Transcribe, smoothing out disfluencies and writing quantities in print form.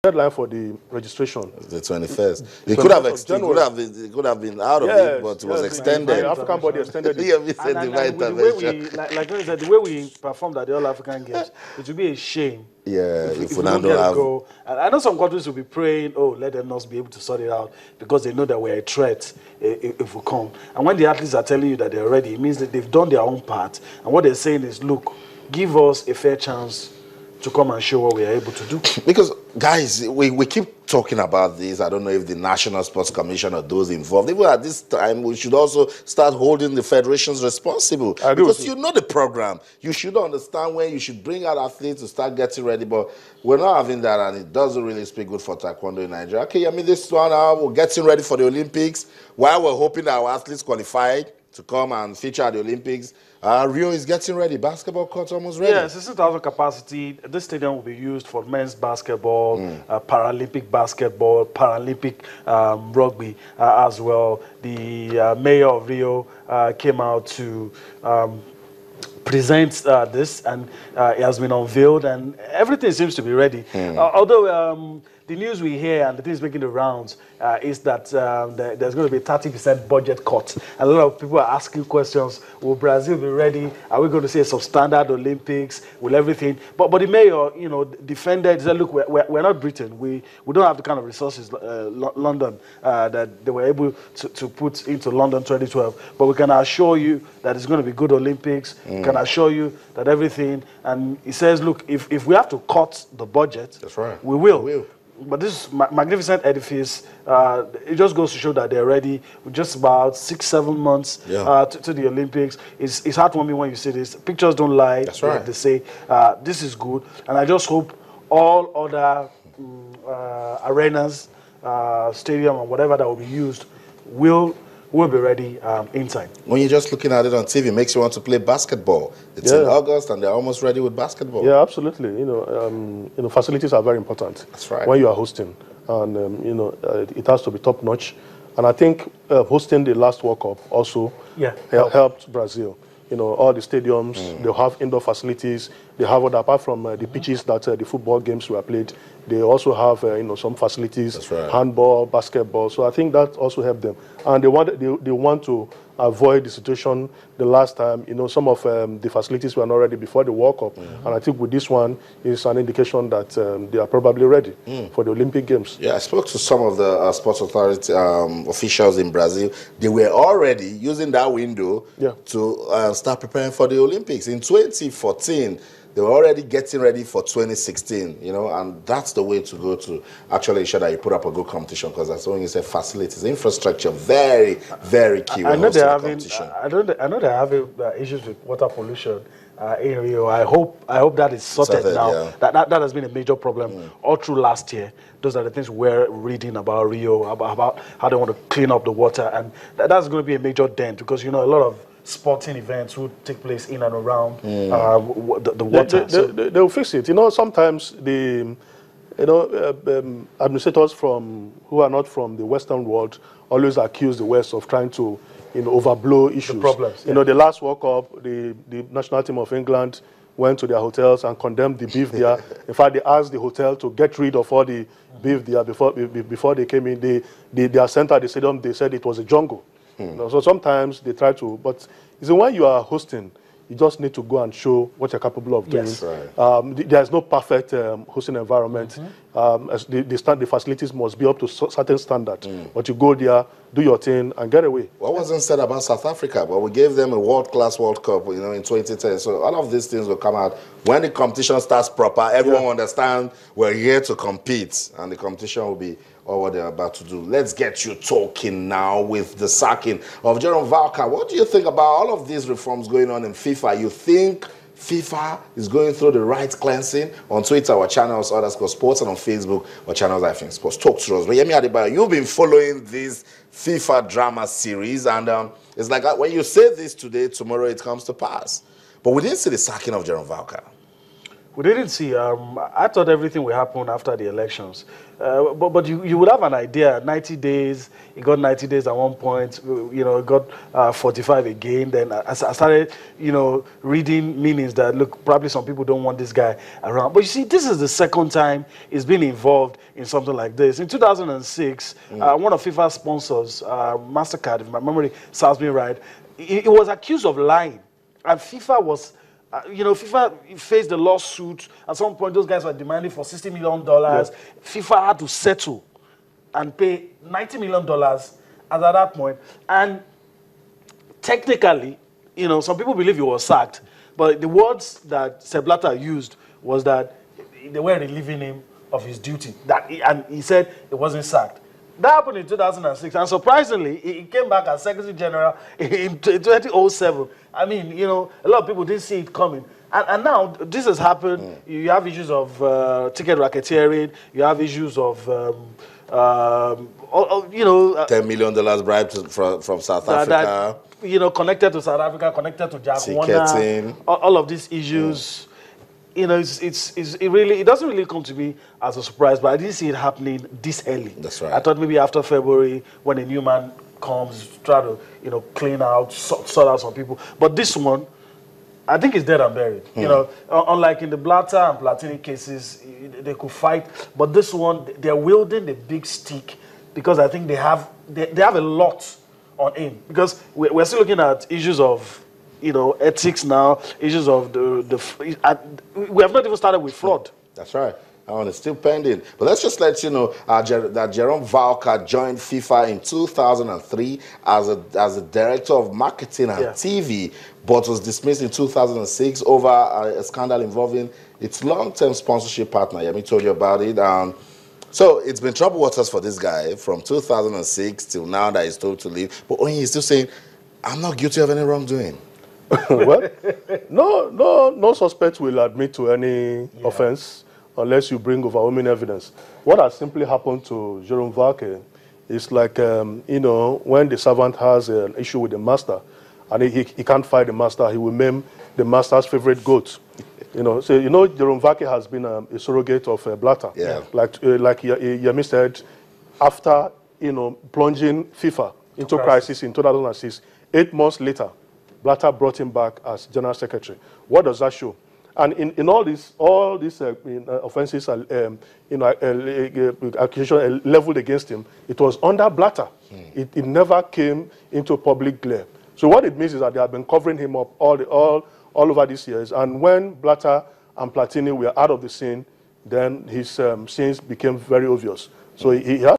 deadline for the registration. The 21st. It could have been out of it, but it was extended. The African body extended it. Yeah, we said And divine with the way intervention. we, like you said, the way we performed at the All African Games, it would be a shame. Yeah, if we don't get a go. And I know some countries will be praying, oh, let them not be able to sort it out because they know that we're a threat if we come. And when the athletes are telling you that they're ready, it means that they've done their own part. And what they're saying is, look, give us a fair chance to come and show what we are able to do. Because, guys, we keep talking about this. I don't know if the National Sports Commission or those involved, even at this time, we should also start holding the federations responsible. Because you know the program. You should understand when you should bring out athletes to start getting ready. But we're not having that, and it doesn't really speak good for Taekwondo in Nigeria. Okay, I mean, this one, we're getting ready for the Olympics. While we're hoping that our athletes qualified to come and feature at the Olympics, Rio is getting ready. Basketball court almost ready. Yes, 60,000 capacity. This stadium will be used for men's basketball, Paralympic basketball, Paralympic rugby as well. The mayor of Rio came out to present this, and it has been unveiled, and everything seems to be ready. Although the news we hear and the things making the rounds is that there's going to be a 30% budget cut. And a lot of people are asking questions. Will Brazil be ready? Are we going to see a substandard Olympics? Will everything? But the mayor, you know, defended, said, look, we're not Britain. We don't have the kind of resources London that they were able to put into London 2012. But we can assure you that it's going to be good Olympics. We can assure you that everything. And he says, look, if we have to cut the budget, that's right, we will. But this magnificent edifice, it just goes to show that they're ready with just about 6-7 months to the Olympics. It's heartwarming when you see this. Pictures don't lie. That's right. Like they say, this is good. And I just hope all other arenas, stadium, or whatever that will be used will be ready in time. When you're just looking at it on TV, it makes you want to play basketball. It's in August, and they're almost ready with basketball. Yeah, absolutely. You know, facilities are very important. That's right. When you are hosting, and you know, it has to be top notch. And I think hosting the last World Cup also helped Brazil. You know, all the stadiums, they have indoor facilities. They have, apart from the pitches that the football games were played, they also have, you know, some facilities, handball, basketball. So I think that also helped them. And they want to avoid the situation the last time. You know, some of the facilities were not ready before the World Cup. And I think with this one, it's an indication that they are probably ready for the Olympic Games. Yeah, I spoke to some of the sports authority officials in Brazil. They were already using that window to start preparing for the Olympics. In 2014, they were already getting ready for 2016, you know, and that's the way to go to actually ensure that you put up a good competition, because that's when you say facilities, infrastructure, very, very key. I know they're having issues with water pollution in Rio. I hope that is sorted now. Yeah. That has been a major problem all through last year. Those are the things we're reading about Rio, about how they want to clean up the water, and that's going to be a major dent, because, you know, a lot of sporting events would take place in and around the water. They'll fix it. You know, sometimes the administrators who are not from the Western world always accuse the West of trying to, you know, overblow issues. The problems. You know, the last World Cup, the national team of England went to their hotels and condemned the beef there. In fact, they asked the hotel to get rid of all the beef there before they came in. Their center at the stadium, they said it was a jungle. You know, so sometimes they try to, but when you are hosting, you just need to go and show what you're capable of doing. Yes, right. There's no perfect hosting environment. The facilities must be up to certain standard. But you go there, do your thing, and get away. What wasn't said about South Africa? But we gave them a world-class World Cup, you know, in 2010. So all of these things will come out when the competition starts proper. Everyone will understand we're here to compete, and the competition will be all what they're about to do. Let's get you talking now with the sacking of Jerome Valcke. What do you think about all of these reforms going on in FIFA? You think FIFA is going through the right cleansing? On Twitter, our channels _sports, and on Facebook, our channels _sports. Talk to us. Yemi Adebayo, you've been following this FIFA drama series, and it's like when you say this today, tomorrow it comes to pass. But we didn't see the sacking of Jerome Valcke. We didn't see. I thought everything would happen after the elections. But you would have an idea. 90 days, he got 90 days at one point. You know, got 45 again. Then I started, you know, reading meanings that, look, probably some people don't want this guy around. But you see, this is the second time he's been involved in something like this. In 2006, one of FIFA's sponsors, MasterCard, if my memory serves me right, he was accused of lying. And FIFA was... you know, FIFA faced the lawsuit. At some point, those guys were demanding for $60 million. Yes. FIFA had to settle and pay $90 million as at that point. And technically, you know, some people believe he was sacked. But the words that Sepp Blatter used was that they were relieving him of his duty. And he said it wasn't sacked. That happened in 2006, and surprisingly, he came back as Secretary General in 2007. I mean, you know, a lot of people didn't see it coming. And now, this has happened. You have issues of ticket racketeering. You have issues of, you know... $10 million bribed from South Africa. You know, connected to South Africa, connected to Jack Warner. All of these issues... You know, it doesn't really come to me as a surprise, but I didn't see it happening this early. That's right. I thought maybe after February, when a new man comes, try to, you know, clean out, sort out some people. But this one, I think it's dead and buried. You know, unlike in the Blatter and Platini cases, they could fight. But this one, they're wielding the big stick because I think they have a lot on him. Because we're still looking at issues of, you know, ethics now, issues of we have not even started with fraud. That's right. And it's still pending. But let's just let you know that Jerome Valcke joined FIFA in 2003 as a director of marketing and TV, but was dismissed in 2006 over a scandal involving its long-term sponsorship partner. Yemi told you about it. So it's been troubled waters for this guy from 2006 till now that he's told to leave. But when he's still saying, I'm not guilty of any wrongdoing. Well, no suspect will admit to any offense unless you bring overwhelming evidence. What has simply happened to Jerome Valcke is like, you know, when the servant has an issue with the master and he can't fight the master, he will maim the master's favorite goat. You know, so you know Jerome Valcke has been a surrogate of Blatter. Yeah. Like Yemi said, after, you know, plunging FIFA into crisis in 2006, 8 months later, Blatter brought him back as General Secretary. What does that show? And in all these offenses, accusation leveled against him, it was under Blatter. It never came into public glare. So what it means is that they have been covering him up all over these years. And when Blatter and Platini were out of the scene, then his sins became very obvious. So he has